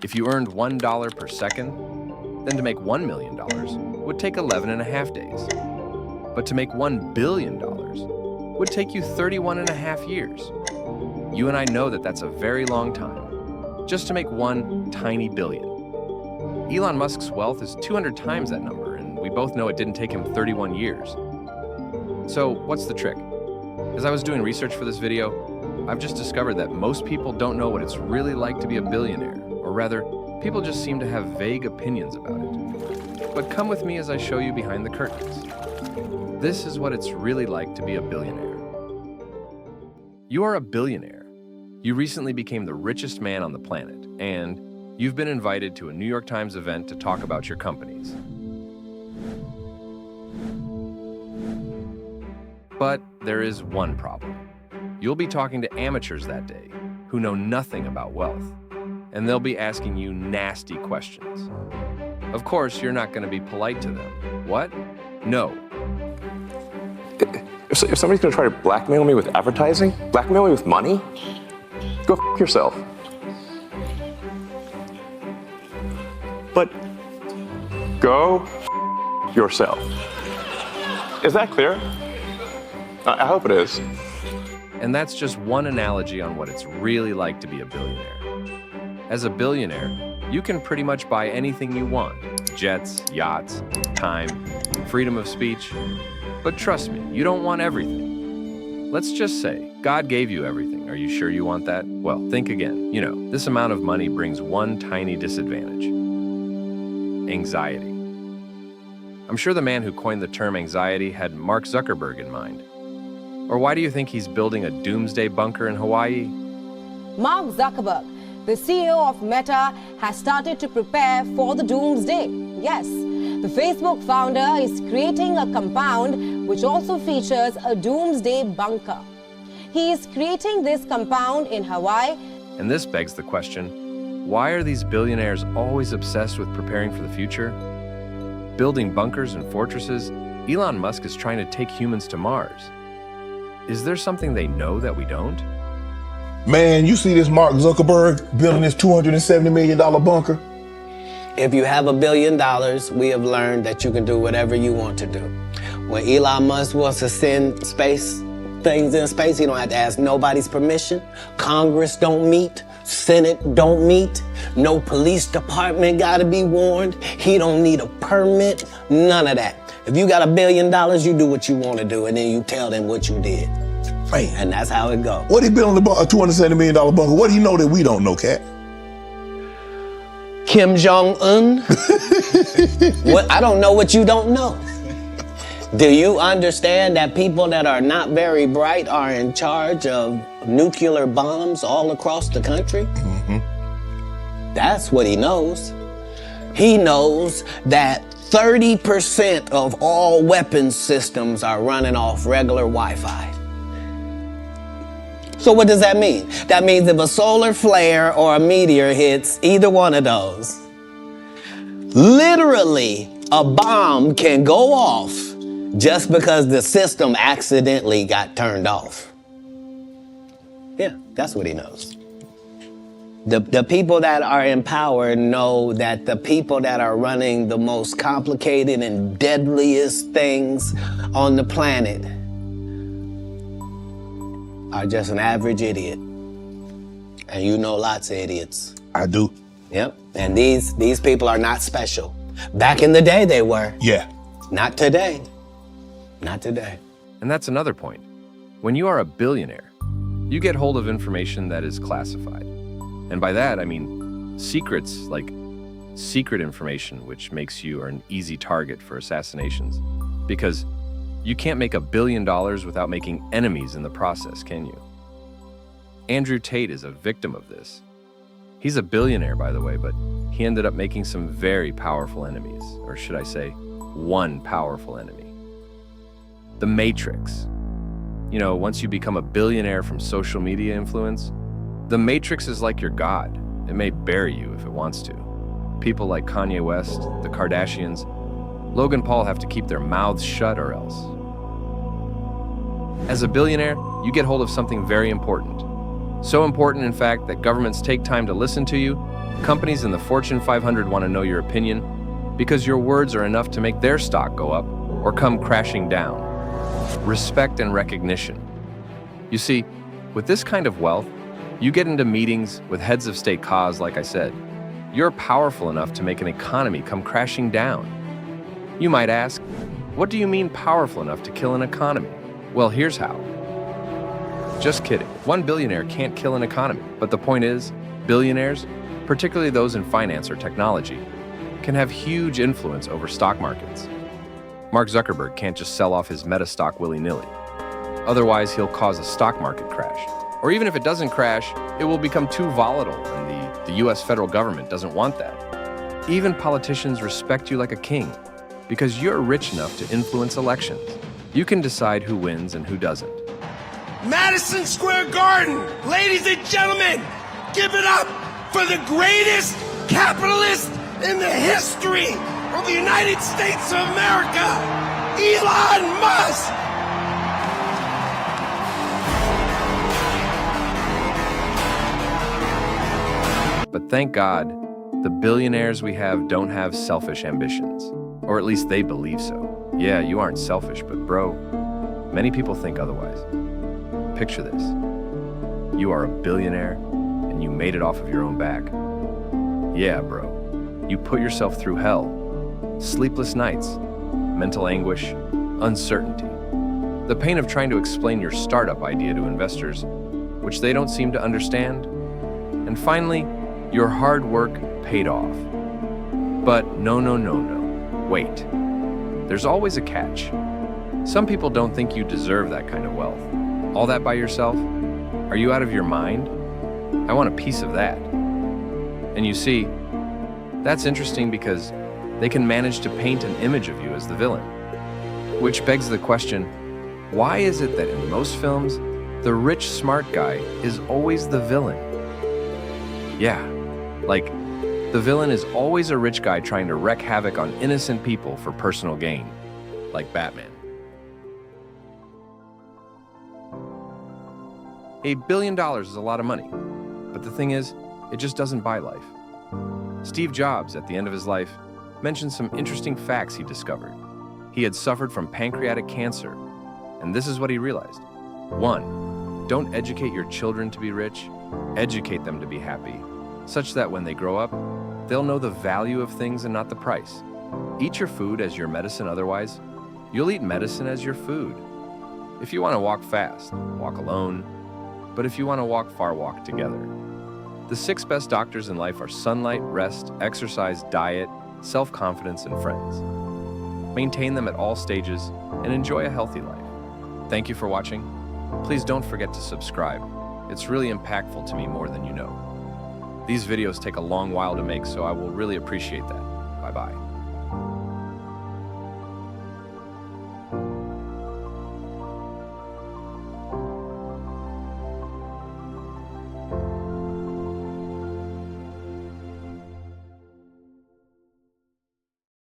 If you earned $1 per second, then to make $1 million would take 11.5 days. But to make $1 billion would take you 31.5 years. You and I know that that's a very long time, just to make one tiny billion. Elon Musk's wealth is 200 times that number, and we both know it didn't take him 31 years. So what's the trick? As I was doing research for this video, I've just discovered that most people don't know what it's really like to be a billionaire, or rather, people just seem to have vague opinions about it. But come with me as I show you behind the curtains. This is what it's really like to be a billionaire. You are a billionaire. You recently became the richest man on the planet, and you've been invited to a New York Times event to talk about your companies. But there is one problem. You'll be talking to amateurs that day who know nothing about wealth, and they'll be asking you nasty questions. Of course, you're not going to be polite to them. What? No. If somebody's going to try to blackmail me with advertising, blackmail me with money, go f yourself. But go f yourself. Is that clear? I hope it is. And that's just one analogy on what it's really like to be a billionaire. As a billionaire, you can pretty much buy anything you want. Jets, yachts, time, freedom of speech. But trust me, you don't want everything. Let's just say, God gave you everything. Are you sure you want that? Well, think again. You know, this amount of money brings one tiny disadvantage. Anxiety. I'm sure the man who coined the term anxiety had Mark Zuckerberg in mind. Or why do you think he's building a doomsday bunker in Hawaii? Mark Zuckerberg, the CEO of Meta, has started to prepare for the doomsday. Yes, the Facebook founder is creating a compound which also features a doomsday bunker. He is creating this compound in Hawaii. And this begs the question, why are these billionaires always obsessed with preparing for the future? Building bunkers and fortresses, Elon Musk is trying to take humans to Mars. Is there something they know that we don't? Man, you see this Mark Zuckerberg building this $270 million bunker? If you have $1 billion, we have learned that you can do whatever you want to do. When Elon Musk wants to send things in space, he don't have to ask nobody's permission. Congress don't meet. Senate don't meet. No police department gotta be warned. He don't need a permit. None of that. If you got $1 billion, you do what you want to do, and then you tell them what you did. Man. And that's how it goes. What he building a $270 million bunker? What do you know that we don't know, Cat? Kim Jong-un? What? I don't know what you don't know. Do you understand that people that are not very bright are in charge of nuclear bombs all across the country? Mm-hmm. That's what he knows. He knows that 30% of all weapons systems are running off regular Wi-Fi. So what does that mean? That means if a solar flare or a meteor hits either one of those, literally a bomb can go off just because the system accidentally got turned off. Yeah, that's what he knows. The people that are in power know that the people that are running the most complicated and deadliest things on the planet are just an average idiot. And you know lots of idiots. I do. Yep, and these people are not special. Back in the day they were. Yeah. Not today. Not today. And that's another point. When you are a billionaire, you get hold of information that is classified. And by that, I mean secrets, like secret information, which makes you an easy target for assassinations. Because you can't make $1 billion without making enemies in the process, can you? Andrew Tate is a victim of this. He's a billionaire, by the way, but he ended up making some very powerful enemies, or should I say, one powerful enemy. The Matrix. You know, once you become a billionaire from social media influence, the Matrix is like your God. It may bury you if it wants to. People like Kanye West, the Kardashians, Logan Paul have to keep their mouths shut or else. As a billionaire, you get hold of something very important. So important, in fact, that governments take time to listen to you Companies in the Fortune 500 want to know your opinion because your words are enough to make their stock go up or come crashing down. Respect and recognition. You see, with this kind of wealth, you get into meetings with heads of state cause, like I said. You're powerful enough to make an economy come crashing down. You might ask, what do you mean powerful enough to kill an economy? Well, here's how. Just kidding. One billionaire can't kill an economy. But the point is, billionaires, particularly those in finance or technology, can have huge influence over stock markets. Mark Zuckerberg can't just sell off his Meta stock willy-nilly. Otherwise, he'll cause a stock market crash. Or even if it doesn't crash, it will become too volatile, and the US federal government doesn't want that. Even politicians respect you like a king, because you're rich enough to influence elections. You can decide who wins and who doesn't. Madison Square Garden, ladies and gentlemen, give it up for the greatest capitalist in the history of the United States of America, Elon Musk! But thank God, the billionaires we have don't have selfish ambitions. Or at least they believe so. Yeah, you aren't selfish, but bro, many people think otherwise. Picture this. You are a billionaire, and you made it off of your own back. Yeah, bro. You put yourself through hell. Sleepless nights, mental anguish, uncertainty. The pain of trying to explain your startup idea to investors, which they don't seem to understand. And finally, your hard work paid off. But no. Wait. There's always a catch. Some people don't think you deserve that kind of wealth. All that by yourself? Are you out of your mind? I want a piece of that. And you see, that's interesting because they can manage to paint an image of you as the villain. Which begs the question, why is it that in most films, the rich, smart guy is always the villain? Yeah, like, the villain is always a rich guy trying to wreak havoc on innocent people for personal gain, like Batman. $1 billion is a lot of money, but the thing is, it just doesn't buy life. Steve Jobs, at the end of his life, mentioned some interesting facts he discovered. He had suffered from pancreatic cancer, and this is what he realized. 1, don't educate your children to be rich, educate them to be happy, such that when they grow up, they'll know the value of things and not the price. Eat your food as your medicine otherwise. You'll eat medicine as your food. If you want to walk fast, walk alone. But if you want to walk far, walk together. The 6 best doctors in life are sunlight, rest, exercise, diet, self-confidence, and friends. Maintain them at all stages and enjoy a healthy life. Thank you for watching. Please don't forget to subscribe. It's really impactful to me more than you know. These videos take a long while to make, so I will really appreciate that. Bye-bye.